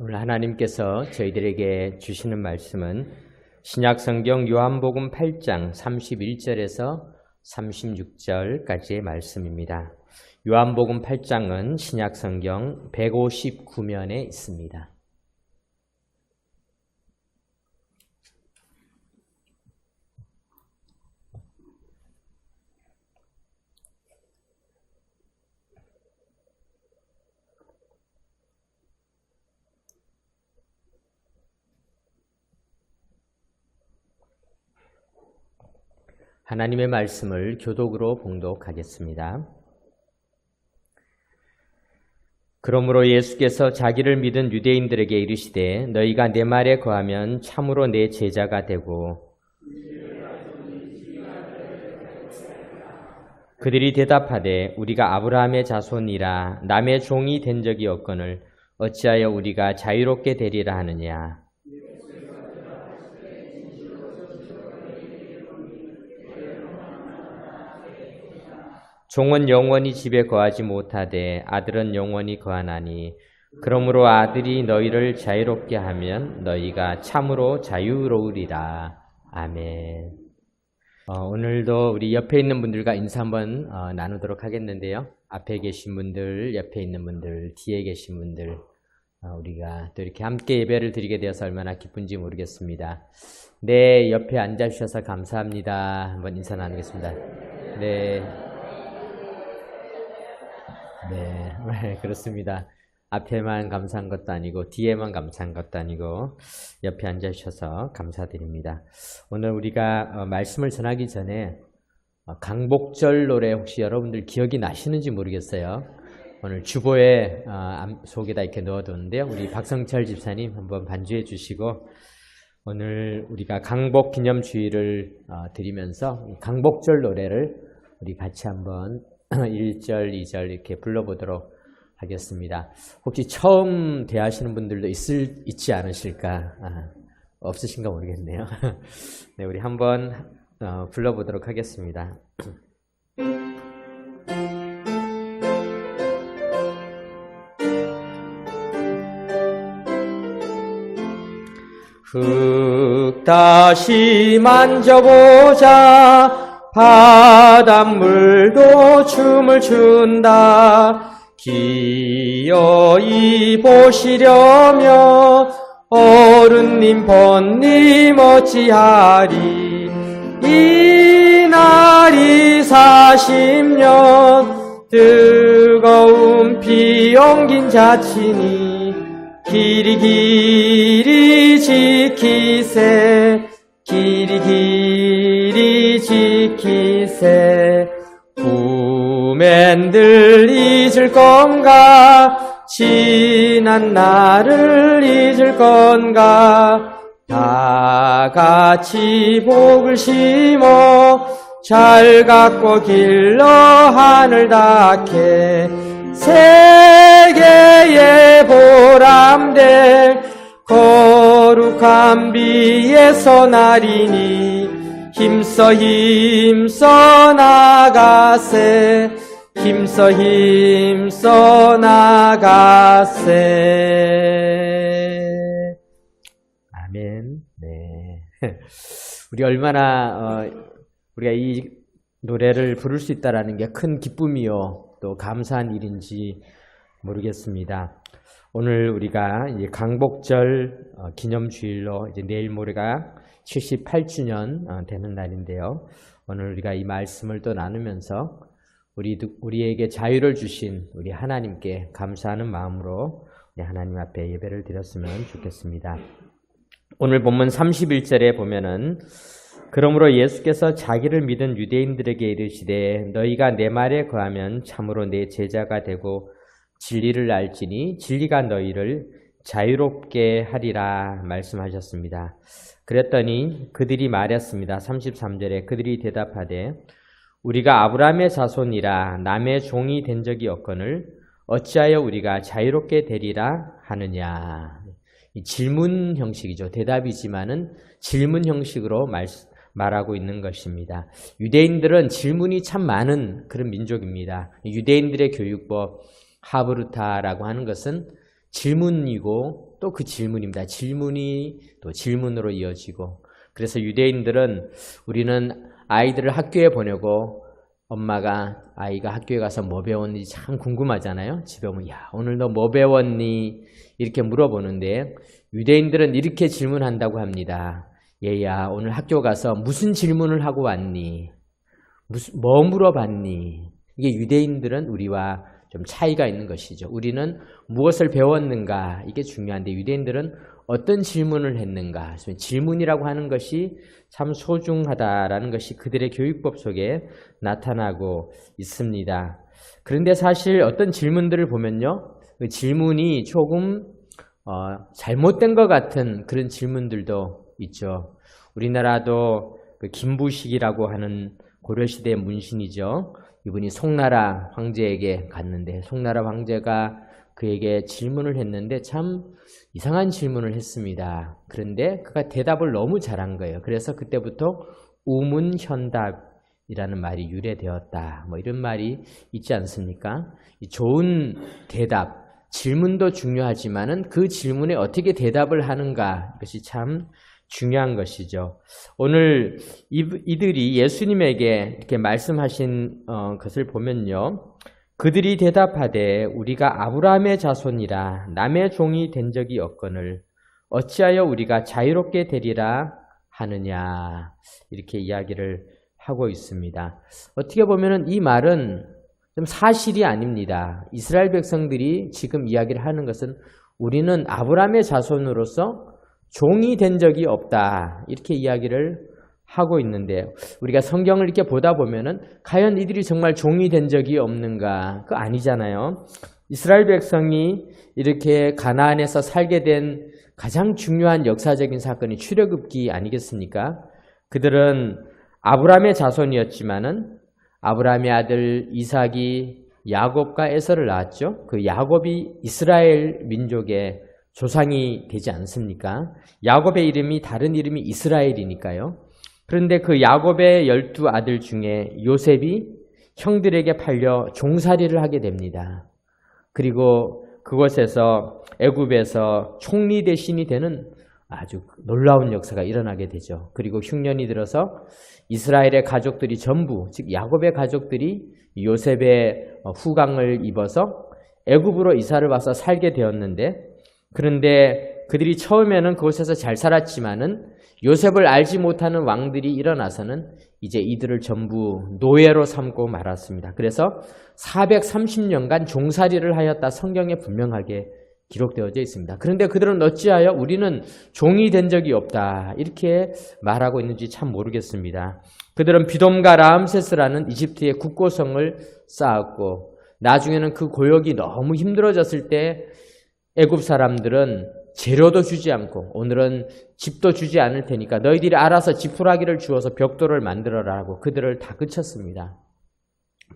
오늘 하나님께서 저희들에게 주시는 말씀은 신약성경 요한복음 8장 31절에서 36절까지의 말씀입니다. 요한복음 8장은 신약성경 159면에 있습니다. 하나님의 말씀을 교독으로 봉독하겠습니다. 그러므로 예수께서 자기를 믿은 유대인들에게 이르시되 너희가 내 말에 거하면 참으로 내 제자가 되고 그들이 대답하되 우리가 아브라함의 자손이라 남의 종이 된 적이 없거늘 어찌하여 우리가 자유롭게 되리라 하느냐. 종은 영원히 집에 거하지 못하되 아들은 영원히 거하나니 그러므로 아들이 너희를 자유롭게 하면 너희가 참으로 자유로우리라. 아멘. 오늘도 우리 옆에 있는 분들과 인사 한번 나누도록 하겠는데요. 앞에 계신 분들, 옆에 있는 분들, 뒤에 계신 분들 우리가 또 이렇게 함께 예배를 드리게 되어서 얼마나 기쁜지 모르겠습니다. 네, 옆에 앉아주셔서 감사합니다. 한번 인사 나누겠습니다. 네. 네, 그렇습니다. 앞에만 감사한 것도 아니고 뒤에만 감사한 것도 아니고 옆에 앉아주셔서 감사드립니다. 오늘 우리가 말씀을 전하기 전에 강복절 노래 혹시 여러분들 기억이 나시는지 모르겠어요. 오늘 주보에 속에다 이렇게 넣어뒀는데요. 우리 박성철 집사님 한번 반주해 주시고 오늘 우리가 강복 기념주일을 드리면서 강복절 노래를 우리 같이 한번 1절, 2절 이렇게 불러보도록 하겠습니다. 혹시 처음 대하시는 분들도 있지 않으실까? 없으신가 모르겠네요. 네, 우리 한번 불러보도록 하겠습니다. 흙 다시 만져보자 바닷물도 춤을 춘다. 기어이 보시려며 어른님 번님 어찌하리. 이날이 40년 뜨거운 피 엉긴 자치니 길이 지키세. 길이 지키세. 후맨들 잊을 건가? 지난 날을 잊을 건가? 다 같이 복을 심어 잘 갖고 길러 하늘 닿게. 세계의 보람될 거룩한 비에서 나리니 힘써 나가세. 힘써 나가세. 아멘. 네. 우리 얼마나 우리가 이 노래를 부를 수 있다라는 게 큰 기쁨이요 또 감사한 일인지 모르겠습니다. 오늘 우리가 이제 강복절 기념주일로 이제 내일 모레가 78주년 되는 날인데요. 오늘 우리가 이 말씀을 또 나누면서 우리에게 자유를 주신 우리 하나님께 감사하는 마음으로 우리 하나님 앞에 예배를 드렸으면 좋겠습니다. 오늘 본문 31절에 보면은 그러므로 예수께서 자기를 믿은 유대인들에게 이르시되 너희가 내 말에 거하면 참으로 내 제자가 되고 진리를 알지니 진리가 너희를 자유롭게 하리라 말씀하셨습니다. 그랬더니 그들이 말했습니다. 33절에 그들이 대답하되 우리가 아브라함의 자손이라 남의 종이 된 적이 없거늘 어찌하여 우리가 자유롭게 되리라 하느냐. 이 질문 형식이죠. 대답이지만은 질문 형식으로 말하고 있는 것입니다. 유대인들은 질문이 참 많은 그런 민족입니다. 유대인들의 교육법 하브루타라고 하는 것은 질문이고 또 그 질문입니다. 질문이 또 질문으로 이어지고 그래서 유대인들은 우리는 아이들을 학교에 보내고 엄마가 아이가 학교에 가서 뭐 배웠는지 참 궁금하잖아요. 집에 오면 야 오늘 너 뭐 배웠니? 이렇게 물어보는데 유대인들은 이렇게 질문한다고 합니다. 얘야 오늘 학교 가서 무슨 질문을 하고 왔니? 뭐 물어봤니? 이게 유대인들은 우리와 좀 차이가 있는 것이죠. 우리는 무엇을 배웠는가 이게 중요한데 유대인들은 어떤 질문을 했는가 질문이라고 하는 것이 참 소중하다라는 것이 그들의 교육법 속에 나타나고 있습니다. 그런데 사실 어떤 질문들을 보면요. 그 질문이 조금 잘못된 것 같은 그런 질문들도 있죠. 우리나라도 그 김부식이라고 하는 고려시대 문신이죠. 이분이 송나라 황제에게 갔는데 송나라 황제가 그에게 질문을 했는데 참 이상한 질문을 했습니다. 그런데 그가 대답을 너무 잘한 거예요. 그래서 그때부터 우문현답이라는 말이 유래되었다. 뭐 이런 말이 있지 않습니까? 이 좋은 대답, 질문도 중요하지만은 그 질문에 어떻게 대답을 하는가 이것이 참 중요한 것이죠. 오늘 이들이 예수님에게 이렇게 말씀하신 것을 보면요. 그들이 대답하되 우리가 아브라함의 자손이라 남의 종이 된 적이 없거늘 어찌하여 우리가 자유롭게 되리라 하느냐 이렇게 이야기를 하고 있습니다. 어떻게 보면 이 말은 좀 사실이 아닙니다. 이스라엘 백성들이 지금 이야기를 하는 것은 우리는 아브라함의 자손으로서 종이 된 적이 없다 이렇게 이야기를 하고 있는데 우리가 성경을 이렇게 보다 보면은 과연 이들이 정말 종이 된 적이 없는가? 그거 아니잖아요. 이스라엘 백성이 이렇게 가나안에서 살게 된 가장 중요한 역사적인 사건이 출애굽기 아니겠습니까? 그들은 아브라함의 자손이었지만은 아브라함의 아들 이삭이 야곱과 에서를 낳았죠. 그 야곱이 이스라엘 민족의 조상이 되지 않습니까? 야곱의 이름이 다른 이름이 이스라엘이니까요. 그런데 그 야곱의 12아들 중에 요셉이 형들에게 팔려 종살이를 하게 됩니다. 그리고 그곳에서 애굽에서 총리 대신이 되는 아주 놀라운 역사가 일어나게 되죠. 그리고 흉년이 들어서 이스라엘의 가족들이 전부, 즉 야곱의 가족들이 요셉의 후광을 입어서 애굽으로 이사를 와서 살게 되었는데 그런데 그들이 처음에는 그곳에서 잘 살았지만은 요셉을 알지 못하는 왕들이 일어나서는 이제 이들을 전부 노예로 삼고 말았습니다. 그래서 430년간 종살이를 하였다 성경에 분명하게 기록되어져 있습니다. 그런데 그들은 어찌하여 우리는 종이 된 적이 없다 이렇게 말하고 있는지 참 모르겠습니다. 그들은 비돔과 라암세스라는 이집트의 국고성을 쌓았고 나중에는 그 고역이 너무 힘들어졌을 때 애굽 사람들은 재료도 주지 않고 오늘은 집도 주지 않을 테니까 너희들이 알아서 지푸라기를 주어서 벽돌을 만들어라 고 그들을 다 그쳤습니다.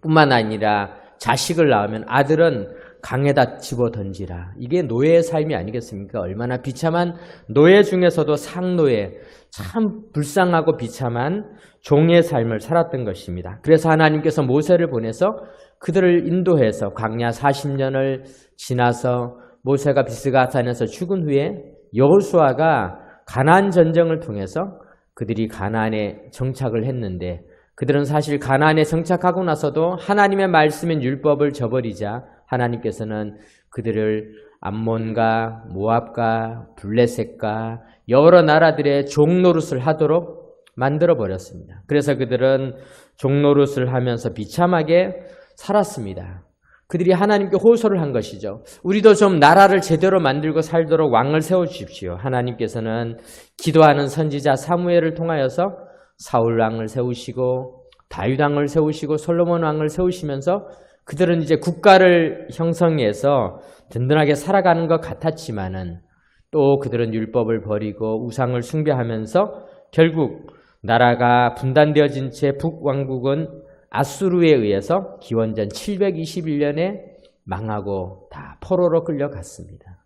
뿐만 아니라 자식을 낳으면 아들은 강에다 집어던지라. 이게 노예의 삶이 아니겠습니까? 얼마나 비참한 노예 중에서도 상노예, 참 불쌍하고 비참한 종의 삶을 살았던 것입니다. 그래서 하나님께서 모세를 보내서 그들을 인도해서 광야 40년을 지나서 모세가 비스가산에서 죽은 후에 여호수아가 가나안 전쟁을 통해서 그들이 가나안에 정착을 했는데 그들은 사실 가나안에 정착하고 나서도 하나님의 말씀인 율법을 저버리자 하나님께서는 그들을 암몬과 모압과 블레셋과 여러 나라들의 종노릇을 하도록 만들어버렸습니다. 그래서 그들은 종노릇을 하면서 비참하게 살았습니다. 그들이 하나님께 호소를 한 것이죠. 우리도 좀 나라를 제대로 만들고 살도록 왕을 세워주십시오. 하나님께서는 기도하는 선지자 사무엘을 통하여서 사울 왕을 세우시고 다윗 왕을 세우시고 솔로몬 왕을 세우시면서 그들은 이제 국가를 형성해서 든든하게 살아가는 것 같았지만은 또 그들은 율법을 버리고 우상을 숭배하면서 결국 나라가 분단되어진 채 북왕국은 아수르에 의해서 기원전 721년에 망하고 다 포로로 끌려갔습니다.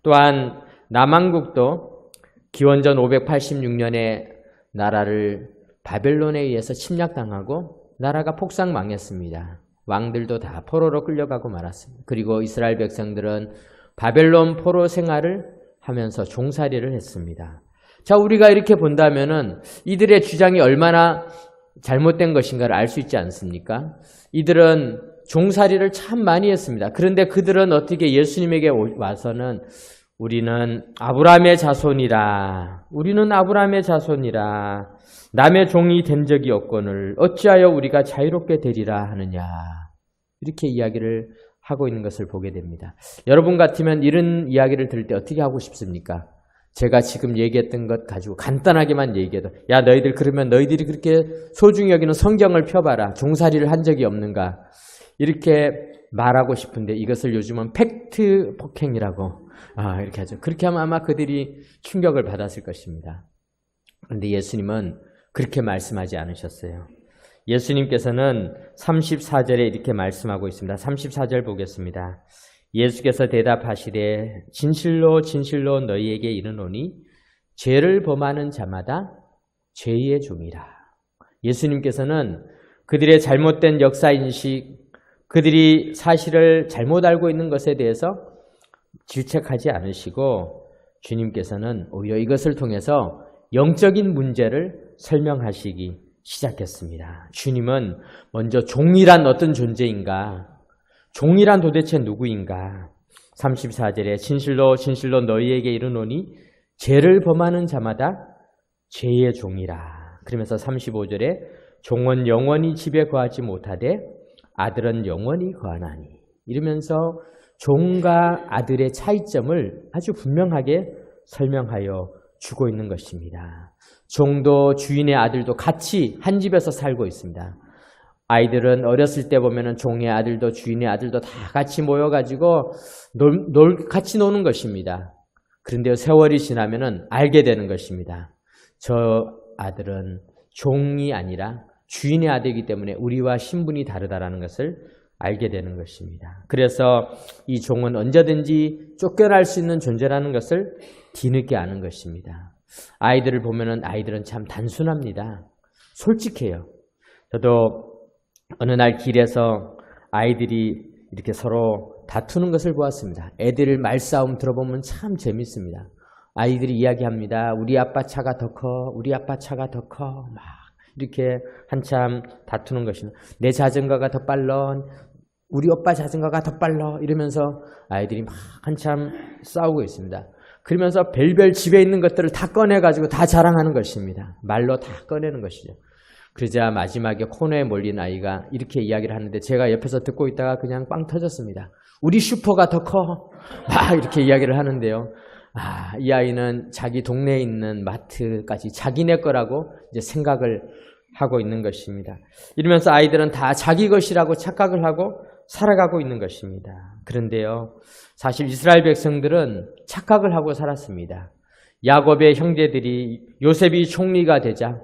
또한 남왕국도 기원전 586년에 나라를 바벨론에 의해서 침략당하고 나라가 폭삭 망했습니다. 왕들도 다 포로로 끌려가고 말았습니다. 그리고 이스라엘 백성들은 바벨론 포로 생활을 하면서 종살이를 했습니다. 자, 우리가 이렇게 본다면은 이들의 주장이 얼마나 잘못된 것인가를 알 수 있지 않습니까? 이들은 종살이를 참 많이 했습니다. 그런데 그들은 어떻게 예수님에게 와서는 우리는 아브라함의 자손이라, 우리는 아브라함의 자손이라, 남의 종이 된 적이 없거늘 어찌하여 우리가 자유롭게 되리라 하느냐, 이렇게 이야기를 하고 있는 것을 보게 됩니다. 여러분 같으면 이런 이야기를 들을 때 어떻게 하고 싶습니까? 제가 지금 얘기했던 것 가지고 간단하게만 얘기해도, 야, 너희들 그러면 너희들이 그렇게 소중히 여기는 성경을 펴봐라. 종살이를 한 적이 없는가? 이렇게 말하고 싶은데 이것을 요즘은 팩트 폭행이라고 이렇게 하죠. 그렇게 하면 아마 그들이 충격을 받았을 것입니다. 그런데 예수님은 그렇게 말씀하지 않으셨어요. 예수님께서는 34절에 이렇게 말씀하고 있습니다. 34절 보겠습니다. 예수께서 대답하시되 진실로 진실로 너희에게 이르노니 죄를 범하는 자마다 죄의 종이라. 예수님께서는 그들의 잘못된 역사인식, 그들이 사실을 잘못 알고 있는 것에 대해서 질책하지 않으시고 주님께서는 오히려 이것을 통해서 영적인 문제를 설명하시기 시작했습니다. 주님은 먼저 종이란 어떤 존재인가? 종이란 도대체 누구인가? 34절에 진실로 진실로 너희에게 이르노니 죄를 범하는 자마다 죄의 종이라. 그러면서 35절에 종은 영원히 집에 거하지 못하되 아들은 영원히 거하나니. 이러면서 종과 아들의 차이점을 아주 분명하게 설명하여 주고 있는 것입니다. 종도 주인의 아들도 같이 한 집에서 살고 있습니다. 아이들은 어렸을 때 보면은 종의 아들도 주인의 아들도 다 같이 모여가지고 같이 노는 것입니다. 그런데 세월이 지나면은 알게 되는 것입니다. 저 아들은 종이 아니라 주인의 아들이기 때문에 우리와 신분이 다르다라는 것을 알게 되는 것입니다. 그래서 이 종은 언제든지 쫓겨날 수 있는 존재라는 것을 뒤늦게 아는 것입니다. 아이들을 보면은 아이들은 참 단순합니다. 솔직해요. 저도 어느 날 길에서 아이들이 이렇게 서로 다투는 것을 보았습니다. 애들 말싸움 들어보면 참 재밌습니다. 아이들이 이야기합니다. 우리 아빠 차가 더 커, 우리 아빠 차가 더 커, 막 이렇게 한참 다투는 것입니다. 내 자전거가 더 빨라, 우리 오빠 자전거가 더 빨라, 이러면서 아이들이 막 한참 싸우고 있습니다. 그러면서 별별 집에 있는 것들을 다 꺼내가지고 다 자랑하는 것입니다. 말로 다 꺼내는 것이죠. 그러자 마지막에 코너에 몰린 아이가 이렇게 이야기를 하는데 제가 옆에서 듣고 있다가 그냥 빵 터졌습니다. 우리 슈퍼가 더 커. 막 이렇게 이야기를 하는데요. 이 아이는 자기 동네에 있는 마트까지 자기네 거라고 이제 생각을 하고 있는 것입니다. 이러면서 아이들은 다 자기 것이라고 착각을 하고 살아가고 있는 것입니다. 그런데요, 사실 이스라엘 백성들은 착각을 하고 살았습니다. 야곱의 형제들이 요셉이 총리가 되자,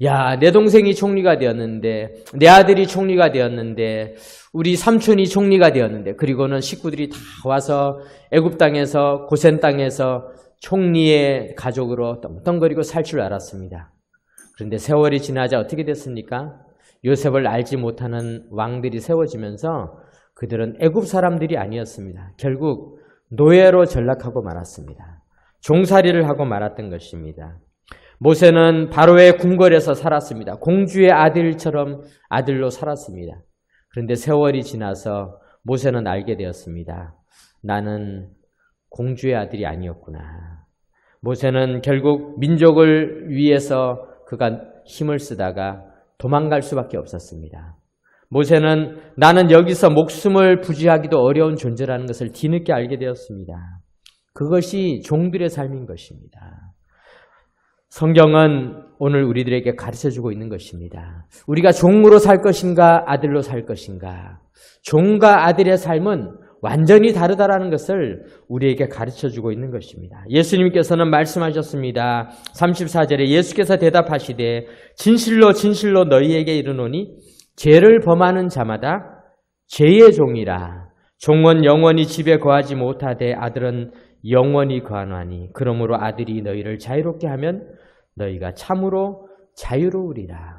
야, 내 동생이 총리가 되었는데, 내 아들이 총리가 되었는데, 우리 삼촌이 총리가 되었는데, 그리고는 식구들이 다 와서 애굽 땅에서, 고센 땅에서 총리의 가족으로 떵떵거리고 살 줄 알았습니다. 그런데 세월이 지나자 어떻게 됐습니까? 요셉을 알지 못하는 왕들이 세워지면서 그들은 애굽 사람들이 아니었습니다. 결국 노예로 전락하고 말았습니다. 종살이를 하고 말았던 것입니다. 모세는 바로의 궁궐에서 살았습니다. 공주의 아들처럼 아들로 살았습니다. 그런데 세월이 지나서 모세는 알게 되었습니다. 나는 공주의 아들이 아니었구나. 모세는 결국 민족을 위해서 그가 힘을 쓰다가 도망갈 수밖에 없었습니다. 모세는 나는 여기서 목숨을 부지하기도 어려운 존재라는 것을 뒤늦게 알게 되었습니다. 그것이 종들의 삶인 것입니다. 성경은 오늘 우리들에게 가르쳐주고 있는 것입니다. 우리가 종으로 살 것인가 아들로 살 것인가. 종과 아들의 삶은 완전히 다르다라는 것을 우리에게 가르쳐주고 있는 것입니다. 예수님께서는 말씀하셨습니다. 34절에 예수께서 대답하시되 진실로 진실로 너희에게 이르노니 죄를 범하는 자마다 죄의 종이라. 종은 영원히 집에 거하지 못하되 아들은 영원히 거하나니 그러므로 아들이 너희를 자유롭게 하면 너희가 참으로 자유로우리라.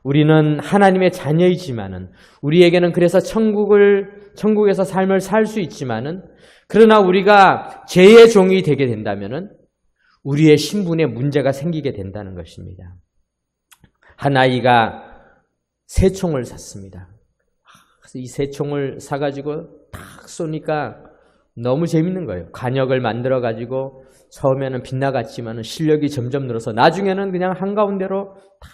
우리는 하나님의 자녀이지만은 우리에게는 그래서 천국에서 삶을 살 수 있지만은 그러나 우리가 죄의 종이 되게 된다면은 우리의 신분에 문제가 생기게 된다는 것입니다. 한 아이가 새총을 샀습니다. 그래서 이 새총을 사가지고 딱 쏘니까 너무 재밌는 거예요. 관역을 만들어가지고 처음에는 빗나갔지만 실력이 점점 늘어서 나중에는 그냥 한가운데로 딱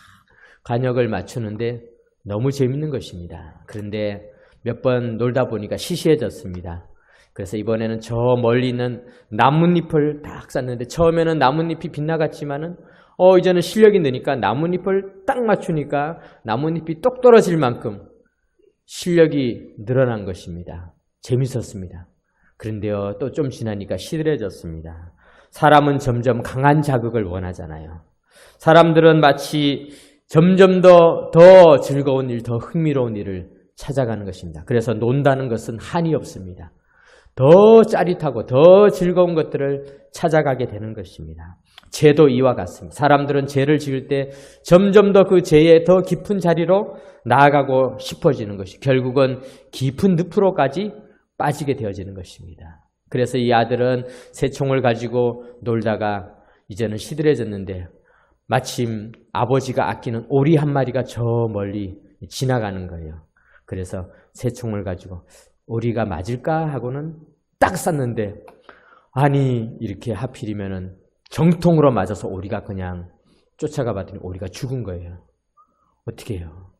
관역을 맞추는데 너무 재밌는 것입니다. 그런데 몇 번 놀다 보니까 시시해졌습니다. 그래서 이번에는 저 멀리 있는 나뭇잎을 딱 쐈는데 처음에는 나뭇잎이 빗나갔지만은 이제는 실력이 느니까 나뭇잎을 딱 맞추니까 나뭇잎이 똑 떨어질 만큼 실력이 늘어난 것입니다. 재밌었습니다. 그런데요, 또 좀 지나니까 시들해졌습니다. 사람은 점점 강한 자극을 원하잖아요. 사람들은 마치 점점 더 즐거운 일, 더 흥미로운 일을 찾아가는 것입니다. 그래서 논다는 것은 한이 없습니다. 더 짜릿하고 더 즐거운 것들을 찾아가게 되는 것입니다. 죄도 이와 같습니다. 사람들은 죄를 지을 때 점점 더 그 죄의 더 깊은 자리로 나아가고 싶어지는 것이 결국은 깊은 늪으로까지 빠지게 되어지는 것입니다. 그래서 이 아들은 새총을 가지고 놀다가 이제는 시들해졌는데 마침 아버지가 아끼는 오리 한 마리가 저 멀리 지나가는 거예요. 그래서 새총을 가지고 오리가 맞을까 하고는 딱 쐈는데 아니 이렇게 하필이면은 정통으로 맞아서 오리가 그냥 쫓아가 봤더니 오리가 죽은 거예요. 어떻게 해요?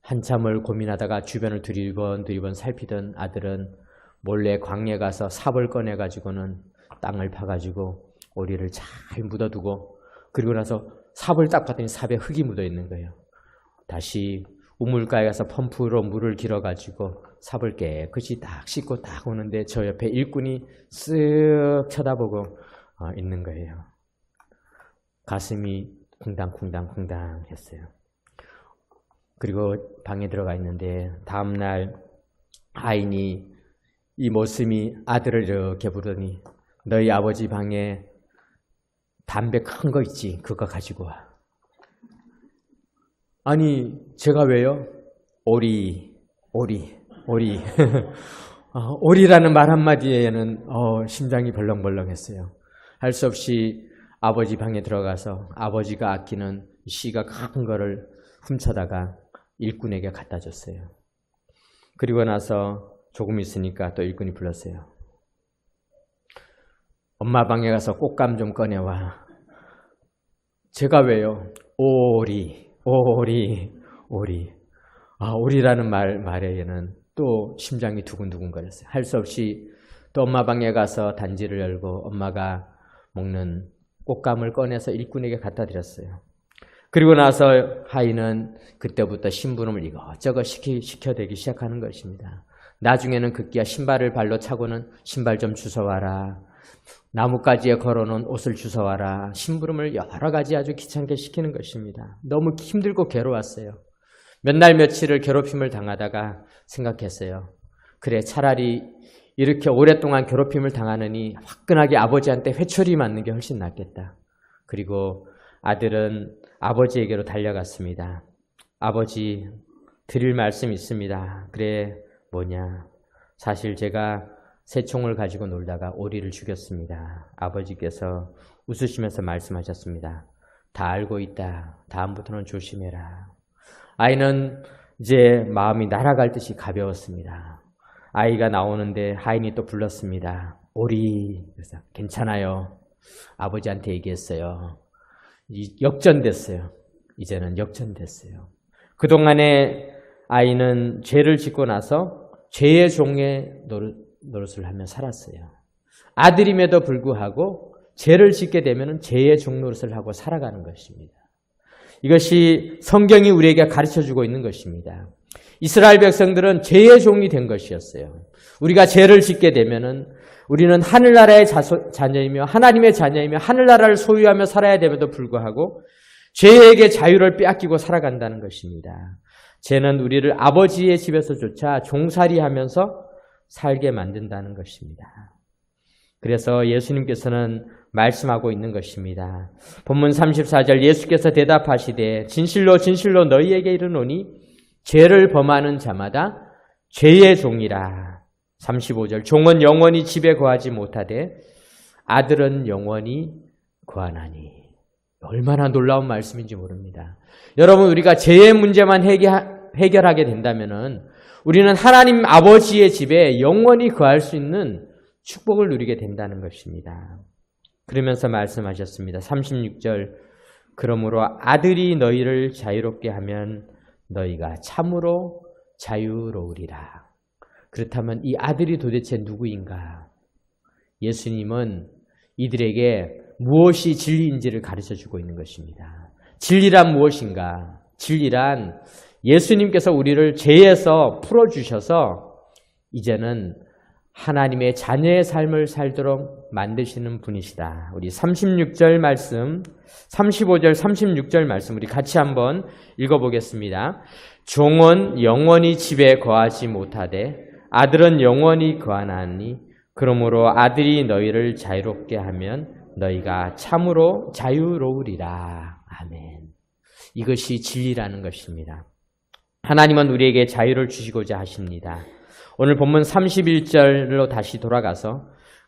한참을 고민하다가 주변을 두리번 살피던 아들은 몰래 광야에 가서 삽을 꺼내가지고는 땅을 파가지고 오리를 잘 묻어두고 그리고 나서 삽을 딱 봤더니 삽에 흙이 묻어 있는 거예요. 다시 우물가에 가서 펌프로 물을 길어가지고 삽을 깨끗이 딱 씻고 딱 오는데 저 옆에 일꾼이 쓱 쳐다보고 있는 거예요. 가슴이 쿵당쿵당 했어요. 그리고 방에 들어가 있는데 다음날 하인이 이 모습이 아들을 이렇게 부르더니 너희 아버지 방에 담배 큰 거 있지? 그거 가지고 와. 아니 제가 왜요? 오리 오리라는 말 한마디에는 심장이 벌렁벌렁했어요. 할 수 없이 아버지 방에 들어가서 아버지가 아끼는 씨가 큰 거를 훔쳐다가 일꾼에게 갖다 줬어요. 그리고 나서 조금 있으니까 또 일꾼이 불렀어요. 엄마 방에 가서 꽃감 좀 꺼내와. 제가 왜요? 오리. 오리라는 말에는 또 심장이 두근두근 거렸어요. 할 수 없이 또 엄마 방에 가서 단지를 열고 엄마가 먹는 꽃감을 꺼내서 일꾼에게 갖다 드렸어요. 그리고 나서 하인은 그때부터 심부름을 이것저것 시켜대기 시작하는 것입니다. 나중에는 급기야 신발을 발로 차고는 신발 좀 주워와라. 나뭇가지에 걸어놓은 옷을 주워와라. 심부름을 여러 가지 아주 귀찮게 시키는 것입니다. 너무 힘들고 괴로웠어요. 몇 날 며칠을 괴롭힘을 당하다가 생각했어요. 그래 차라리 이렇게 오랫동안 괴롭힘을 당하느니 화끈하게 아버지한테 회초리 맞는 게 훨씬 낫겠다. 그리고 아들은 아버지에게로 달려갔습니다. 아버지 드릴 말씀 있습니다. 그래 뭐냐. 사실 제가 새총을 가지고 놀다가 오리를 죽였습니다. 아버지께서 웃으시면서 말씀하셨습니다. 다 알고 있다. 다음부터는 조심해라. 아이는 이제 마음이 날아갈 듯이 가벼웠습니다. 아이가 나오는데 하인이 또 불렀습니다. 오리. 그래서 괜찮아요. 아버지한테 얘기했어요. 역전됐어요. 이제는 역전됐어요. 그동안에 아이는 죄를 짓고 나서 죄의 종의 노릇을 하며 살았어요. 아들임에도 불구하고 죄를 짓게 되면 죄의 종 노릇을 하고 살아가는 것입니다. 이것이 성경이 우리에게 가르쳐주고 있는 것입니다. 이스라엘 백성들은 죄의 종이 된 것이었어요. 우리가 죄를 짓게 되면은 우리는 하늘나라의 자녀이며 하나님의 자녀이며 하늘나라를 소유하며 살아야 됨에도 불구하고 죄에게 자유를 빼앗기고 살아간다는 것입니다. 죄는 우리를 아버지의 집에서조차 종살이하면서 살게 만든다는 것입니다. 그래서 예수님께서는 말씀하고 있는 것입니다. 본문 34절 예수께서 대답하시되 진실로 진실로 너희에게 이르노니 죄를 범하는 자마다 죄의 종이라. 35절 종은 영원히 집에 거하지 못하되 아들은 영원히 거하나니. 얼마나 놀라운 말씀인지 모릅니다. 여러분, 우리가 죄의 문제만 해결하게 된다면은 우리는 하나님 아버지의 집에 영원히 거할 수 있는 축복을 누리게 된다는 것입니다. 그러면서 말씀하셨습니다. 36절 그러므로 아들이 너희를 자유롭게 하면 너희가 참으로 자유로우리라. 그렇다면 이 아들이 도대체 누구인가? 예수님은 이들에게 무엇이 진리인지를 가르쳐주고 있는 것입니다. 진리란 무엇인가? 진리란 예수님께서 우리를 죄에서 풀어주셔서 이제는 하나님의 자녀의 삶을 살도록 만드시는 분이시다. 우리 36절 말씀, 35절, 36절 말씀 우리 같이 한번 읽어보겠습니다. 종은 영원히 집에 거하지 못하되 아들은 영원히 거하나니 그러므로 아들이 너희를 자유롭게 하면 너희가 참으로 자유로우리라. 아멘. 이것이 진리라는 것입니다. 하나님은 우리에게 자유를 주시고자 하십니다. 오늘 본문 31절로 다시 돌아가서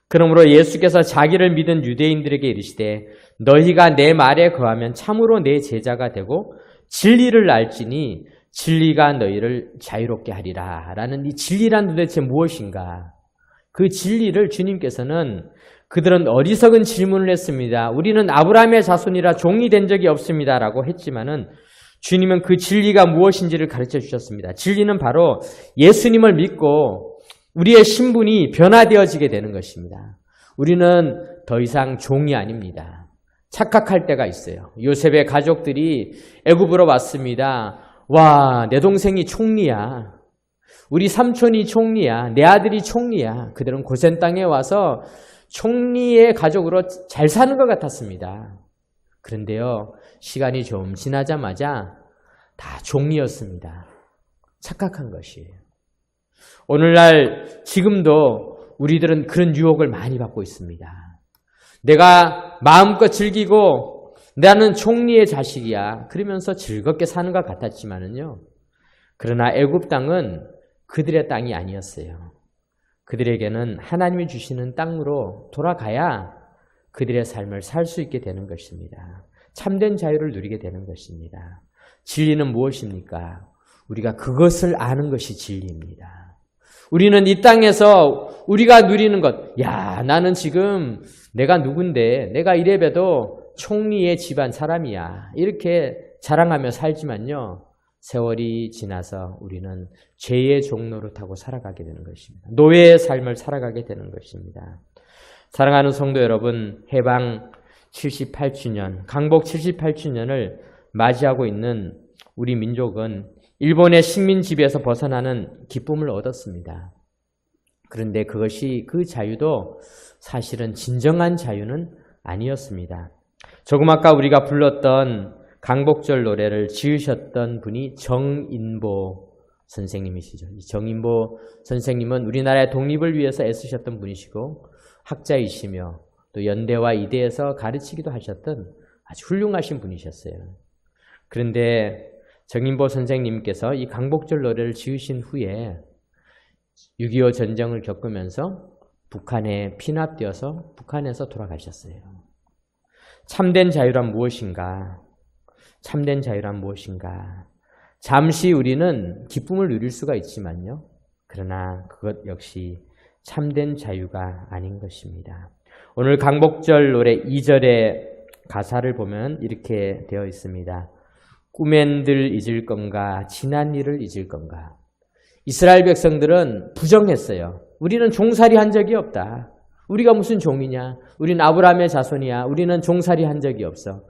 그러므로 예수께서 자기를 믿은 유대인들에게 이르시되 너희가 내 말에 거하면 참으로 내 제자가 되고 진리를 알지니 진리가 너희를 자유롭게 하리라. 라는 이 진리란 도대체 무엇인가? 그 진리를 주님께서는 그들은 어리석은 질문을 했습니다. 우리는 아브라함의 자손이라 종이 된 적이 없습니다. 라고 했지만은 주님은 그 진리가 무엇인지를 가르쳐 주셨습니다. 진리는 바로 예수님을 믿고 우리의 신분이 변화되어지게 되는 것입니다. 우리는 더 이상 종이 아닙니다. 착각할 때가 있어요. 요셉의 가족들이 애굽으로 왔습니다. 와, 내 동생이 총리야. 우리 삼촌이 총리야. 내 아들이 총리야. 그들은 고센 땅에 와서 총리의 가족으로 잘 사는 것 같았습니다. 그런데요, 시간이 좀 지나자마자 다 종이었습니다. 착각한 것이에요. 오늘날 지금도 우리들은 그런 유혹을 많이 받고 있습니다. 내가 마음껏 즐기고 나는 총리의 자식이야. 그러면서 즐겁게 사는 것 같았지만은요. 그러나 애굽 땅은 그들의 땅이 아니었어요. 그들에게는 하나님이 주시는 땅으로 돌아가야 그들의 삶을 살 수 있게 되는 것입니다. 참된 자유를 누리게 되는 것입니다. 진리는 무엇입니까? 우리가 그것을 아는 것이 진리입니다. 우리는 이 땅에서 우리가 누리는 것, 야, 나는 지금 내가 누군데, 내가 이래봬도 총리의 집안 사람이야. 이렇게 자랑하며 살지만요. 세월이 지나서 우리는 죄의 종로를 타고 살아가게 되는 것입니다. 노예의 삶을 살아가게 되는 것입니다. 사랑하는 성도 여러분, 해방 78주년, 강복 78주년을 맞이하고 있는 우리 민족은 일본의 식민 지배에서 벗어나는 기쁨을 얻었습니다. 그런데 그것이 그 자유도 사실은 진정한 자유는 아니었습니다. 조금 아까 우리가 불렀던 강복절 노래를 지으셨던 분이 정인보 선생님이시죠. 이 정인보 선생님은 우리나라의 독립을 위해서 애쓰셨던 분이시고 학자이시며 또 연대와 이대에서 가르치기도 하셨던 아주 훌륭하신 분이셨어요. 그런데 정인보 선생님께서 이 강복절 노래를 지으신 후에 6.25 전쟁을 겪으면서 북한에 피납되어서 북한에서 돌아가셨어요. 참된 자유란 무엇인가? 참된 자유란 무엇인가? 잠시 우리는 기쁨을 누릴 수가 있지만요. 그러나 그것 역시 참된 자유가 아닌 것입니다. 오늘 강복절 노래 2절의 가사를 보면 이렇게 되어 있습니다. 꿈엔들 잊을 건가? 지난 일을 잊을 건가? 이스라엘 백성들은 부정했어요. 우리는 종살이 한 적이 없다. 우리가 무슨 종이냐? 우리는 아브라함의 자손이야. 우리는 종살이 한 적이 없어.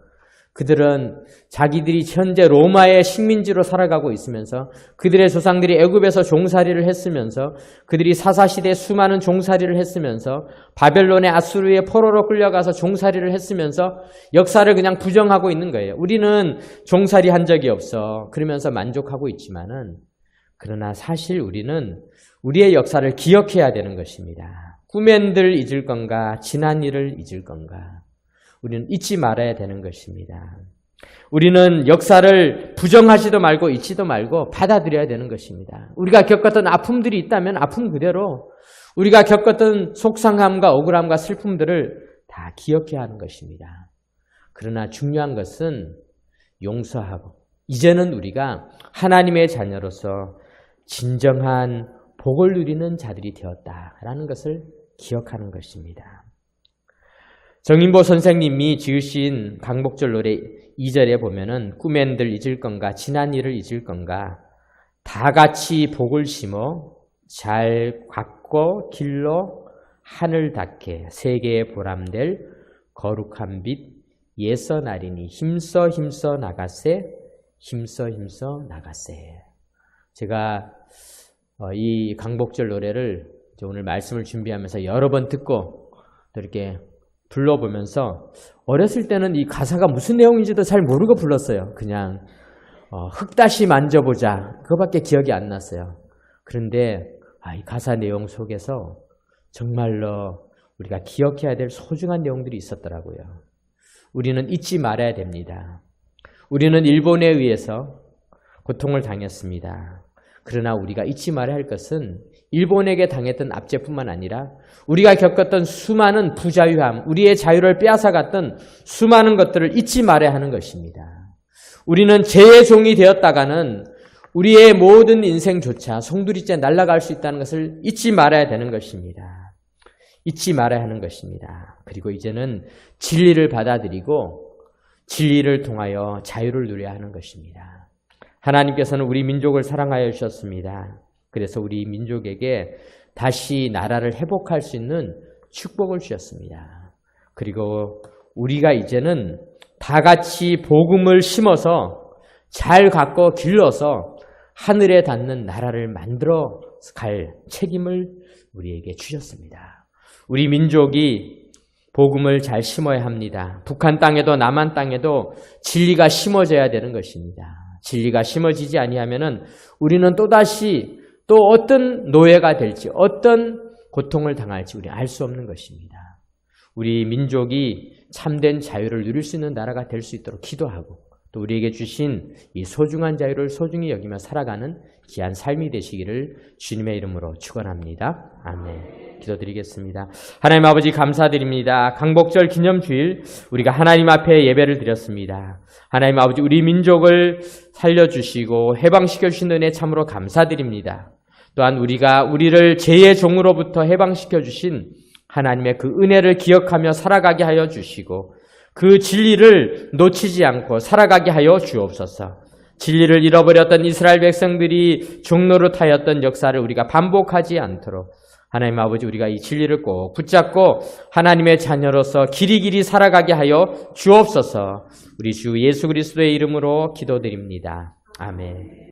그들은 자기들이 현재 로마의 식민지로 살아가고 있으면서 그들의 조상들이 애굽에서 종살이를 했으면서 그들이 사사시대에 수많은 종살이를 했으면서 바벨론의 아수르의 포로로 끌려가서 종살이를 했으면서 역사를 그냥 부정하고 있는 거예요. 우리는 종살이 한 적이 없어. 그러면서 만족하고 있지만은 그러나 사실 우리는 우리의 역사를 기억해야 되는 것입니다. 꿈엔들 잊을 건가? 지난 일을 잊을 건가? 우리는 잊지 말아야 되는 것입니다. 우리는 역사를 부정하지도 말고 잊지도 말고 받아들여야 되는 것입니다. 우리가 겪었던 아픔들이 있다면 아픔 그대로 우리가 겪었던 속상함과 억울함과 슬픔들을 다 기억해야 하는 것입니다. 그러나 중요한 것은 용서하고 이제는 우리가 하나님의 자녀로서 진정한 복을 누리는 자들이 되었다라는 것을 기억하는 것입니다. 정인보 선생님이 지으신 강복절 노래 2절에 보면은 꿈엔들 잊을 건가 지난 일을 잊을 건가 다 같이 복을 심어 잘 갖고 길러 하늘 닿게 세계에 보람될 거룩한 빛 예서 나리니 힘써 나가세 힘써 나가세. 제가 이 강복절 노래를 오늘 말씀을 준비하면서 여러 번 듣고 또 이렇게 불러보면서 어렸을 때는 이 가사가 무슨 내용인지도 잘 모르고 불렀어요. 그냥 흙 다시 만져보자 그거밖에 기억이 안 났어요. 그런데 이 가사 내용 속에서 정말로 우리가 기억해야 될 소중한 내용들이 있었더라고요. 우리는 잊지 말아야 됩니다. 우리는 일본에 의해서 고통을 당했습니다. 그러나 우리가 잊지 말아야 할 것은 일본에게 당했던 압제뿐만 아니라 우리가 겪었던 수많은 부자유함, 우리의 자유를 빼앗아갔던 수많은 것들을 잊지 말아야 하는 것입니다. 우리는 죄의 종이 되었다가는 우리의 모든 인생조차 송두리째 날아갈 수 있다는 것을 잊지 말아야 되는 것입니다. 잊지 말아야 하는 것입니다. 그리고 이제는 진리를 받아들이고 진리를 통하여 자유를 누려야 하는 것입니다. 하나님께서는 우리 민족을 사랑하여 주셨습니다. 그래서 우리 민족에게 다시 나라를 회복할 수 있는 축복을 주셨습니다. 그리고 우리가 이제는 다 같이 복음을 심어서 잘 갖고 길러서 하늘에 닿는 나라를 만들어 갈 책임을 우리에게 주셨습니다. 우리 민족이 복음을 잘 심어야 합니다. 북한 땅에도 남한 땅에도 진리가 심어져야 되는 것입니다. 진리가 심어지지 아니하면은 우리는 또다시 또 어떤 노예가 될지 어떤 고통을 당할지 우리 알 수 없는 것입니다. 우리 민족이 참된 자유를 누릴 수 있는 나라가 될 수 있도록 기도하고 또 우리에게 주신 이 소중한 자유를 소중히 여기며 살아가는 귀한 삶이 되시기를 주님의 이름으로 축원합니다. 아멘. 기도드리겠습니다. 하나님 아버지 감사드립니다. 강복절 기념주일 우리가 하나님 앞에 예배를 드렸습니다. 하나님 아버지 우리 민족을 살려주시고 해방시켜 주신 은혜 참으로 감사드립니다. 또한 우리를 죄의 종으로부터 해방시켜 주신 하나님의 그 은혜를 기억하며 살아가게 하여 주시고 그 진리를 놓치지 않고 살아가게 하여 주옵소서. 진리를 잃어버렸던 이스라엘 백성들이 종노릇하였던 역사를 우리가 반복하지 않도록 하나님 아버지 우리가 이 진리를 꼭 붙잡고 하나님의 자녀로서 길이길이 살아가게 하여 주옵소서. 우리 주 예수 그리스도의 이름으로 기도드립니다. 아멘.